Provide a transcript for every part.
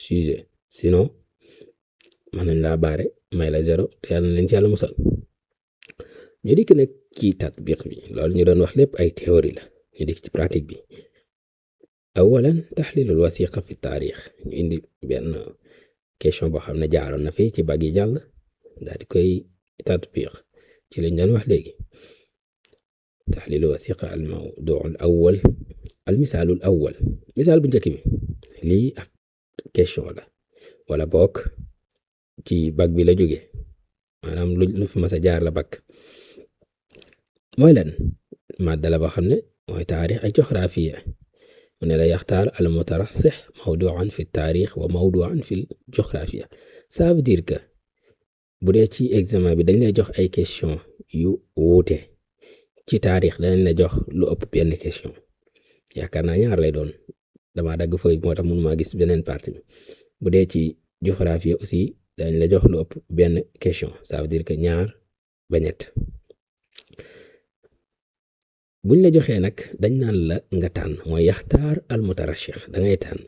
sujet sinon mën nañ laa baare may la 0 te yàlla na leen ci yàlla musal. ñu dikk nag ci tatbiq bi loolu ñu doon wax lépp ay théorie la ñu dikk ci pratique bi. awalan taxlilul wasiqa fi taarix ñu indi benn question boo xam ne jaaroon na fi ci bag yi jàll daal di koy tatbiq ci lañ doon wax léegi. taxlilul wasiqa al mawdu al awal al misaalul awal misaal bu njëkk bi lii ab question la wala bokk ci bag bi la jóge maanaam lu fi mas a jaar la bag mooy lan madda la boo xam ne mooy taarix ak joxraafiya mu ne la yaxtaar al mutarassix mawduan fi taarix wa mawduan fi joxraafiya ça veut dire que bu dee ci examen bi dañ lay jox ay question yu wuute ci taarix danañ la jox lu ëpp benn question yaakaar naa ñaar lay doon dama dagg fooy moo tax mënuma gis beneen partie bi bu dee ci joxraafiya aussi dañ la jox lu ëpp benn question ça veut dire que ñaar ba ñett buñ la joxee nag dañ naan la nga tànn mooy yaxtaar al mutarashix da ngay tànn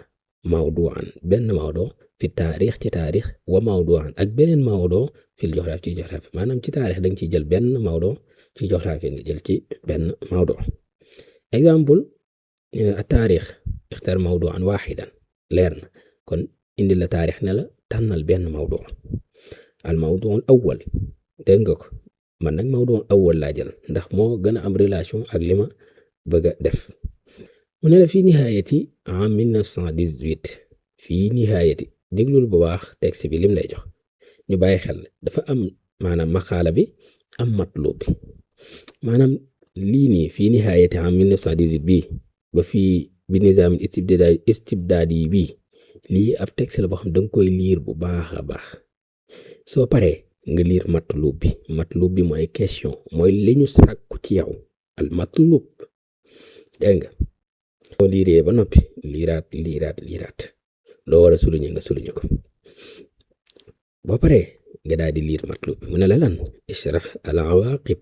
mawduan benn mawdo fi taarix ci taarix wa mawduan ak beneen mawdo fil joxraaf ci joxraaf maanaam ci taarix danga ciy jël benn mawdo ci joxraaf nga jël ci benn mawdo. exemple a taarix ixtar mawduan waxidan leer na kon indi la taarix ne la tànnal benn mawdu al mawdu al awwal dégg nga ko man nag mawdu al awwal laa jël ndax moo gën a am relation ak li ma bëgg a def. mu ne la fii nihaayati en 1918 fii nihaayati déglul bu baax texte bi lim lay jox ñu bàyyi xel dafa am maanaam maqaala bi am matlub bi maanaam lii nii fii nihaayati en 1918 bii ba fii bi nizaam istibdaadi bii lii ab texte la boo xam danga koy liir bu baax a baax soo paree nga liir matlub bi mooy question mooy li ñu sàkku ci yow al matlub dégg nga soo liiree ba noppi liiraat loo war a souligner nga souligner ko boo paree nga daal di liir matlub bi mu ne la lan ishrax al awaqib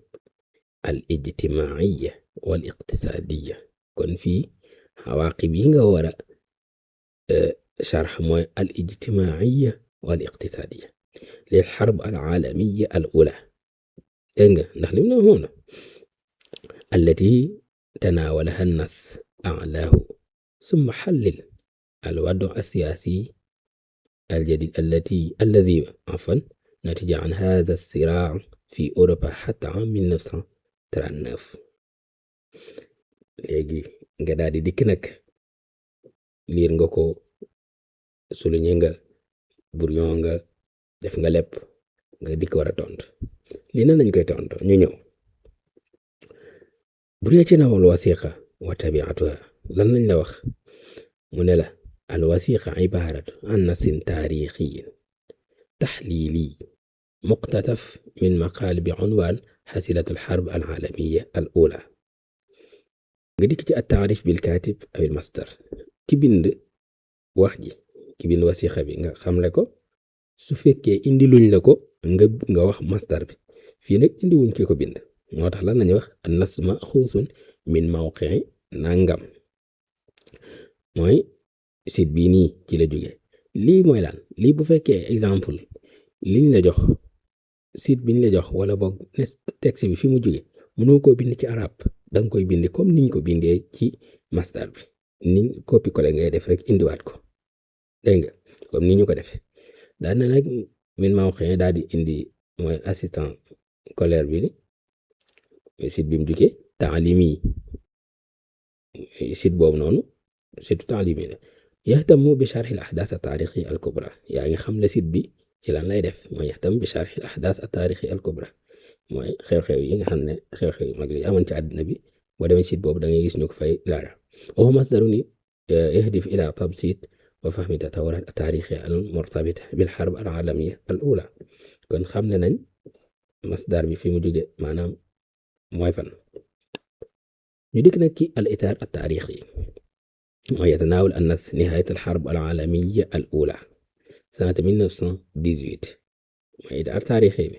al ijtimaiya wal iqtisadiya kon fii awaqib yi nga war a sharx mooy al ijtimaiya wal iqtisadiya lil xarb al alamiya al ula dégg nga ndax lim ne moom la allati tanaawalaha nas alaahu summa xallil al wadu asiyaasi aljadid alladi afan natija an hada siraa fi Europa xata am 1939 léegi nga daal di dikk nag liir nga ko souligner nga brouillon nga def nga lépp nga dikk war a tontu lii na nañ koy tontu ñu ñëw bu dee ci nawal wasiqa wa tabiatuha lan lañ la wax mu ne la al wasiqa ibaratu an nasin taarixiyin taxliili muqtataf min maqaal bi unwaan xasilatu al xarb al alamiya al ula nga dikk ci at taarif bil kaatib aw al masdar ki bind wax ji ki bind wasiqa bi nga xamle ko su fekkee indi luñ la ko nga wax masdar bi fii nag indi wuñ ko bind moo tax lan lañuy wax nas maxuusun min mawqii nangam mooy site bii nii ci la jóge lii mooy lan lii bu fekkee exemple liñ la jox site biñ la jox wala boog texte bi fi mu jóge mënoo koo bind ci arab danga koy bind comme niñ ko bindee ci masdar bi niñ copie coller ngay def rek indiwaat ko dégg nga comme ni ñu ko def daan na nag min mawqii daal di indi mooy assistant scolaire bi site bi mu jóge taalimi site boobu noonu site taalimi la yahtamu bi sharh al ahdath al taarixi al kubra yaa ngi xam la site bi ci lan lay def mooy yahtam bi sharh al ahdath al taarixi al kubra mooy xew-xew yi nga xam ne xew-xew yu mag yi amoon ci àddina bi boo demee site boobu da ngay gis ñu ko fay laara wa masdarun yahdif ila tabsit wa fahmi tatawurat al taarixi al murtabita bil harb al alamiya al ula kon xam ne nañ masdar bi fi mu jóge maanaam mooy fan ñu dikk nag ci al itaar al taarixi mooy yatanaawal an nas nihayat al harb al alamiya al ula sanata 1918 mooy itaar taarixi bi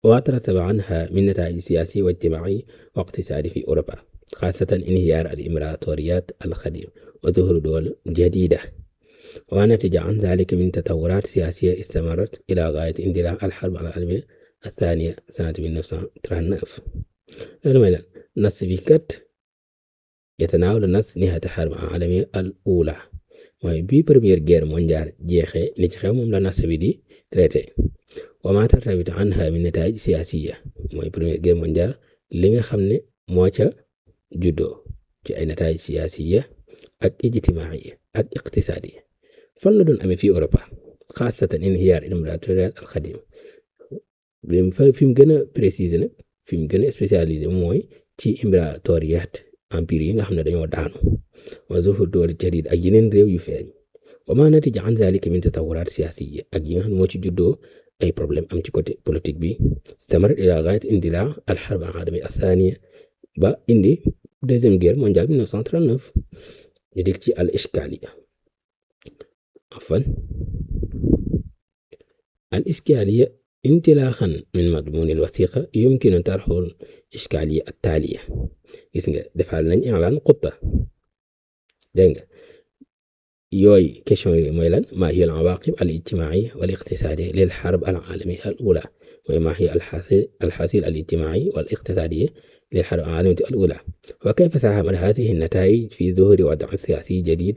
وما ترتب عنها من نتائج سياسية واجتماعية واقتصادية في أوروبا خاصة انهيار الإمبراطوريات القديمة وظهور دول جديدة. وما نتج عن ذلك من تطورات سياسية استمرت إلى غاية اندلاع الحرب العالمية الثانية سنة 1939. لما نص بكت يتناول النص نهاية الحرب العالمية الأولى mooy bi première guerre mondiale jeexee li ci xew moom la nas bi di traité wa ma tartabitu anha min nataij siyaasiya mooy première guerre mondiale li nga xam ne moo ca juddoo ci ay nataij siyaasiya ak ijtimaiya ak iqtisaadiya fan la doon amee fii Europa xaasatan inhiyaar impérial al xadim fi mu gën a préciser nag fi mu gën a spécialisé mooy ci impératoriat empire yi nga xam ne dañoo daanu wa zuhur dool jadid ak yeneen réew yu feeñ wa ma natija an zalika min tatawurat siyasiya ak yi nga xam ne moo ci juddoo ay problème am ci côté politique bi istamarat ila ghayat indila al harb al alami athaniya ba indi deuxième guerre mondiale 1939 ñu dikk ci al ishkaliya afan al ishkaliya انطلاقا من مضمون الوثيقة يمكن طرح الإشكالية التالية gis nga defal nañ i'laan xutta dégg nga yooyu question yi mooy lan maa hiya al-awaaqib al-ijtimaa'iya wal-iqtisaadiyya lil harb al-aalamiyya al-uulaa mooy maa hiya al-hasiil al-ijtimaa'i wal-iqtisaadiyya lil harb al-aalamiyya al-uulaa wa kayfa saahamat haadihi an-nataa'ij fi zuhuuri wad'in siyaasiyyin jadiid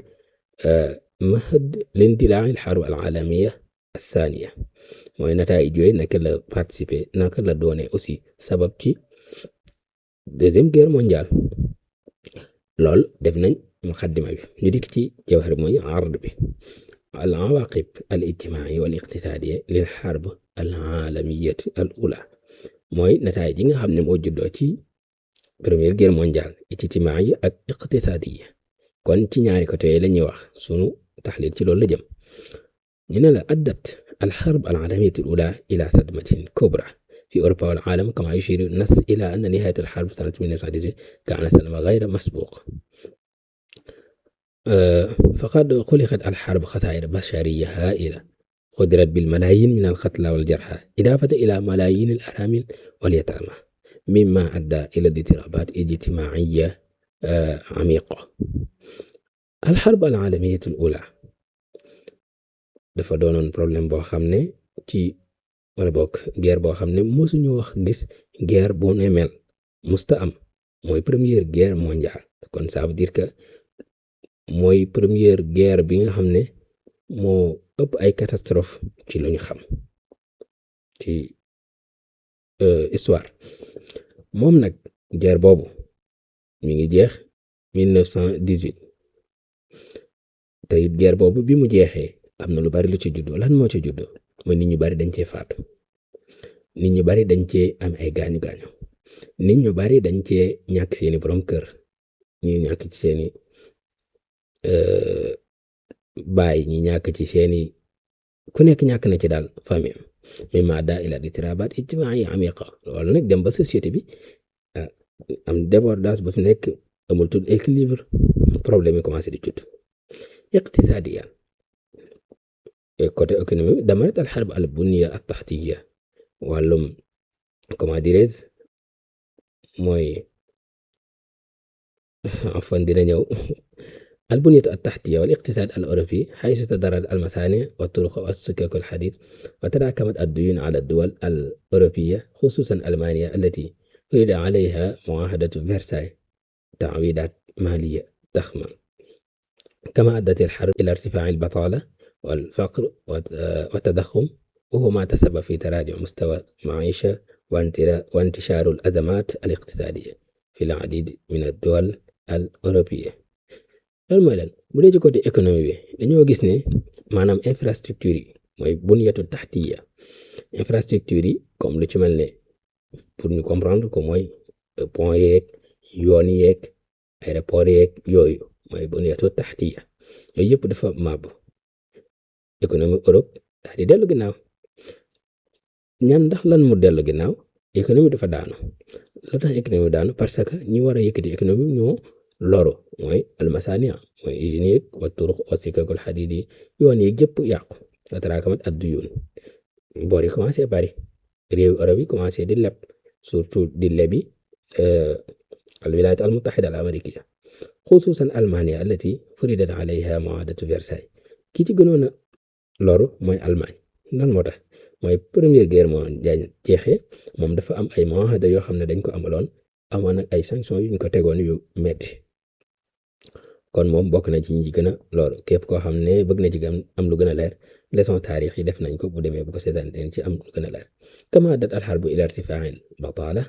mahad li-indilaa'i al-harb al-aalamiyya as-saaniya mooy nataa'ij yooyu naka la participer naka la doone aussi sabab ci deuxième guerre mondiale lool def nañ muqaddima bi ñu dikk ci jawhar mooy ard bi al awaqib al ijtimaai wal iqtisaadiya lil harb al aalamiyya al ula mooy nataay ji nga xam ne moo juddoo ci première guerre mondiale ijtimaai ak iqtisaadiya kon ci ñaari côté la ñuy wax sunu taxliil ci loolu la jëm ñu ne la addat al harb al aalamiyya al ula ila sadmatin kubra في أوروبا والعالم كما يشير النص إلى أن نهاية الحرب سنة 1918 كان سلم غير مسبوق فقد خلقت الحرب خسائر بشرية هائلة قدرت بالملايين من القتلى والجرحى إضافة إلى ملايين الأرامل واليتامى مما أدى إلى اضطرابات اجتماعية عميقة الحرب العالمية الأولى dafa doonoon problème boo xam ne ci wala bokk guerre boo xam ne mosuñu wax gis guerre bu ne mel musta am mooy première guerre mondiale kon ça veut dire que mooy première guerre bi nga xam ne moo ëpp ay catastrophe ci lu ñu xam ci histoire moom nag guerre boobu mi ngi jeex 1918 te it guerre boobu bi mu jeexee am na lu bari lu ci juddoo lan moo ci juddoo mooy nit ñu bari dañ cee faatu nit ñu bari dañ cee am ay gaañu gaañu nit ñu bari dañ cee ñàkk seeni borom kër ñi ñàkk ci seeni baay ñi ñàkk ci seeni ku nekk ñàkk na ci daal famille mimma addaa ila ittirabat ijtimaa'iyya amiqa loolu nag dem ba société bi am débordage ba fi nekk amul tout équilibre problème yi commencé di judd iqtisaadiyan côté économie damarat al harb al bunniya at taxtiya wàllum comment dirais mooy afan dina ñëw al bunyat at taxtiya wal iqtisaad al europi xaysu tadarat al masaani wa turuq wa sukak al xadid wa taraakamat ad duyun ala duwal al europiya xususan almania allati urida alayha muahadatu Versailles تعويضات مالية ضخمة كما أدت الحرب إلى ارتفاع البطالة والفقر والتضخم وهو ما تسبب في تراجع مستوى المعيشة وانتشار الأزمات الاقتصادية في العديد من الدول الأوروبية. المهم bu dee ci côté économie bi dañoo gis ne maanaam infrastructure yi mooy bunyatu taxtiya infrastructure yi comme lu ci mel ne pour ñu comprendre ko mooy pont yeeg yoon yeeg aéroport yeeg yooyu mooy bunyatu taxtiya yooyu yëpp dafa màbb économie Europe daal di dellu ginnaaw ñaan ndax lan mu dellu ginnaaw économie dafa daanu lu tax économie daanu parce que ñi war a yëkkati économie ñoo loru mooy almasania mooy usines yeeg wa turuq wa sikakul xadid yi yoon yi yëpp yàqu wa taraakamat adduyun bor yi commencé bari réew Europe yi commencé di leb surtout di lebi al wilayat al mutaxida al amérikiya xusuusan Allemagne allati furidat alayha muahadatu Versailles ki ci gënoon a loru mooy Allemagne lan moo tax mooy première guerre mondiale jeexee moom dafa am ay muahada yoo xam ne dañ ko amaloon amoon nag ay sanctions yuñ ko tegoon yu metti kon moom bokk na ci ñi gën a loolu képp koo xam ne bëgg na ci am lu gën a leer leçon taarix yi def nañ ko bu demee bu ko seetaan den ci am lu gën a leer kama addat alxarbu ila irtifaail batala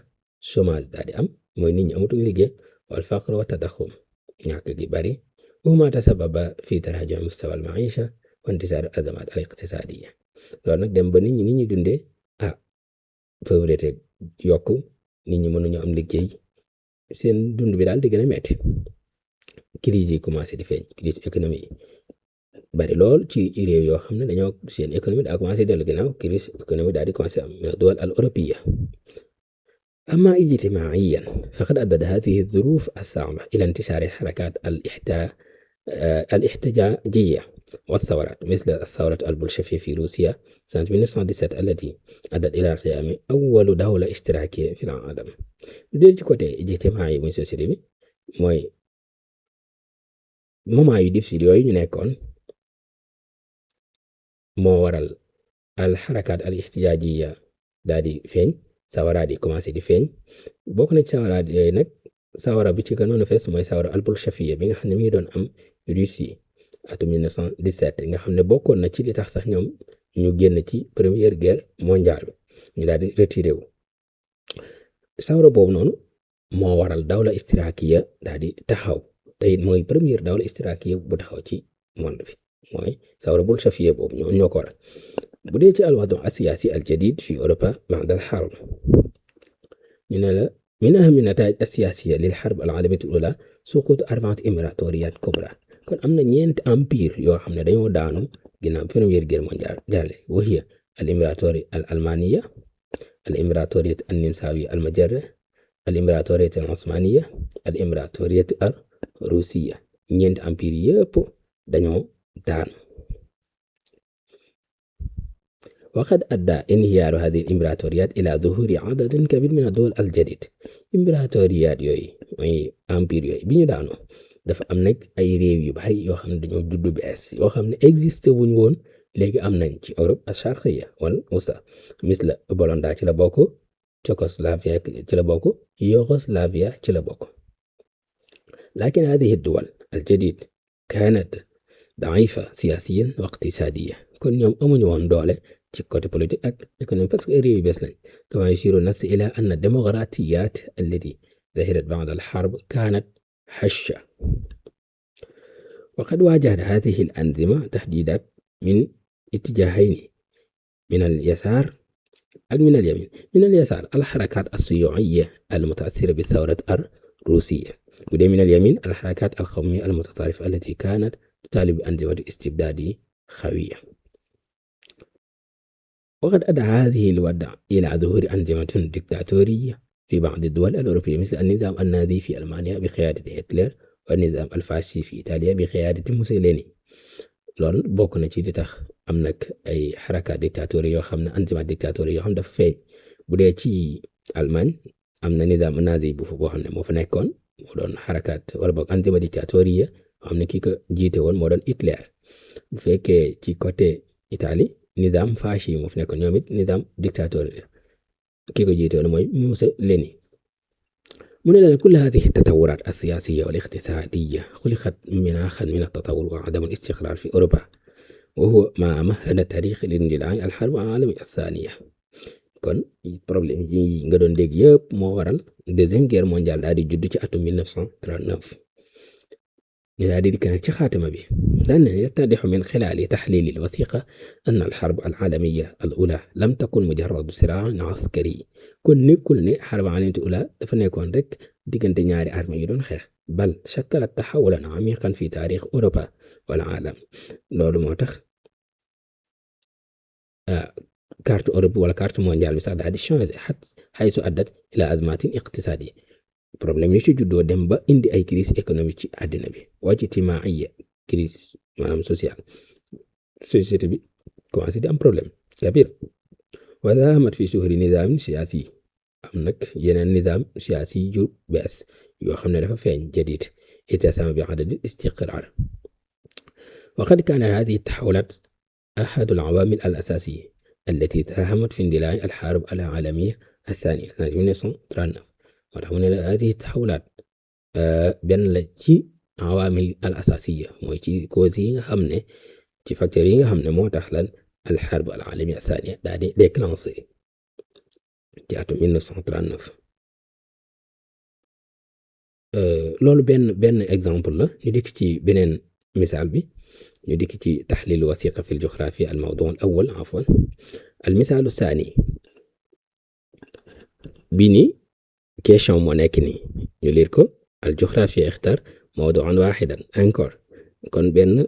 chômage daal di am mooy nit ñi amatul liggéey wal faqr wa tadaxum ñàkk gi bari wama tasababa fi tarajuc mustawa al maisha wa intisaar al azamat al iqtisadiya loolu nag dem ba nit ñi dundee pauvreté yokk nit ñi mënuñu am liggéey seen dund bi daal di gën a metti crise yi commencé di feeñ crise économie bari lool ci réew yoo xam ne dañoo seen économie daa commencé dellu ginnaaw crise économie daal di commencé am min ad-duwal al-Europiyya أما اجتماعيا فقد أدت هذه الظروف الصعبة إلى انتشار الحركات الاحتجاجية والثورات مثل الثورة البولشفية في روسيا سنة 1917 التي أدت إلى قيام أول دولة اشتراكية في العالم. دير ci côté ijtimaa'i muy société bi mooy moment yu difficile yooyu ñu nekkoon moo waral al xarakaat al ixtijaajiya daal di feeñ sawaraat yi commencé di feeñ bokk na ci sawaraat yooyu nag sawara bi ci gënoon a fees mooy sawara al bolchevique bi nga xam ne mi ngi doon am Russie atum 1917 nga xam ne bokkoon na ci li tax sax ñoom ñu génn ci première guerre mondiale bi ñu daal di retiré wu sawara boobu noonu moo waral dawla istiraakiya daal di taxaw te it mooy première dawla istiraakiya bu taxaw ci monde bi mooy sawara bolchevique boobu ñoo ko waral bu dee ci alwadu asiyaasi aljadid fi Europa ba'da alxarb ñu ne la min ahami nataij asiyaasiya lil xarb alaalamiyya al-ula suqut arbaat imiratoriyat kubra kon am na ñeenti empire yoo xam ne dañoo daanu ginnaaw première guerre mondiale wa hiya al imiratoriya al almaniya al imiratoriya an nimsawiya al majarra al imiratoriya al osmaniya al imiratoriya al rusiya ñeenti empire yëpp dañoo daanu وقد أدى انهيار هذه الإمبراطوريات إلى ظهور عدد كبير من الدول الجديد إمبراطوريات yooyu mooy empire yooyu bi ñu daanoo dafa am nag ay réew yu bari yoo xam ne dañoo juddu bees yoo xam ne existé wuñ woon léegi am nañ ci Europe al-Sharqiyya wal wusta misla Bolonda ci la bokk Tchécoslovaquie ci la bokk Yougoslavia ci la bokk لكن هذه الدول الجديدة كانت ضعيفة سياسيا واقتصاديا kon ñoom amuñu woon doole ci côté politique ak économie parce que réew yu bees lañ كما يشير النص إلى أن الديمقراطيات التي ظهرت بعد الحرب كانت هشة وقد واجهت هذه الأنظمة تهديدات من اتجاهين من اليسار أو من اليمين من اليسار الحركات الشيوعية المتأثرة بالثورة الروسية ودي من اليمين الحركات القومية المتطرفة التي كانت تطالب بأنظمة استبدادية خوية وقد أدى هذه الوضع إلى ظهور أنظمة ديكتاتورية في بعض الدول الأوروبية مثل النظام النازي في ألمانيا بقيادة هتلر والنظام الفاشي في إيطاليا بقيادة موسوليني loolu bokk na ci di tax am nag ay xarakaat dictatori yoo xam ne anzima dictatori yoo xam dafa feeñ bu dee ci Allemagne am na nizaam nazi bu fa boo xam ne moo fa nekkoon moo doon xarakaat wala boog anzima dictatori ya xam ne kii ko jiite woon moo doon Hitler bu fekkee ci côté Italie nizaam fashi moo fa nekkoon ñoom it nizaam dictatori kii ko jiite woon mooy Mussolini من أن كل هذه التطورات السياسية والاقتصادية خلقت مناخا من التطور وعدم الاستقرار في أوروبا وهو ما مهد تاريخ الاندلاع الحرب العالمية الثانية kon problème yi nga doon dégg yëpp moo waral deuxième guerre mondiale daal di judd ci atum 1939 ñu daal di dikk nag ci xaatima bi لأنه يتضح من خلال تحليل الوثيقة أن الحرب العالمية الأولى لم تكن مجرد صراع عسكري kon nekkul ne xarb alamiya ula dafa nekkoon rek diggante ñaari armée yu doon xeex bal shakkalat taxawulan amiqan fi taarix Europa wal aalam loolu moo tax carte Europe wala carte mondiale bi sax daal di changé xaysu addat ila azmatin iqtisadi problème yi ci juddoo dem ba indi ay crise économique ci àddina bi wa ijtimaaiya crise maanaam société bi commencé di am problème kabir وداهمت في ظهور نظام سياسي am nag yeneen nizaam siyaasi yu bees yoo xam ne dafa feeñ jadid اتسم بعدد الاستقرار. وقد كانت هذه التحولات أحد العوامل الأساسية التي ساهمت في اندلاع الحرب العالمية الثانية سنة 1939. وتحول هذه التحولات benn la ci awamil al asasiya mooy ci cause yi nga xam ne ci facteurs yi nga xam ne moo tax lan al harb al alamiya thaniya daal di déclenché ci atum 1939. loolu benn exemple la ñu dikk ci beneen misaal bi ñu dikk ci taxlil wasiqa fi aljuxrafia al mawdu al awal afwan al misaalu saani bii nii question moo nekk nii ñu liir ko الجغرافيا اختار موضوعا واحدا encore kon benn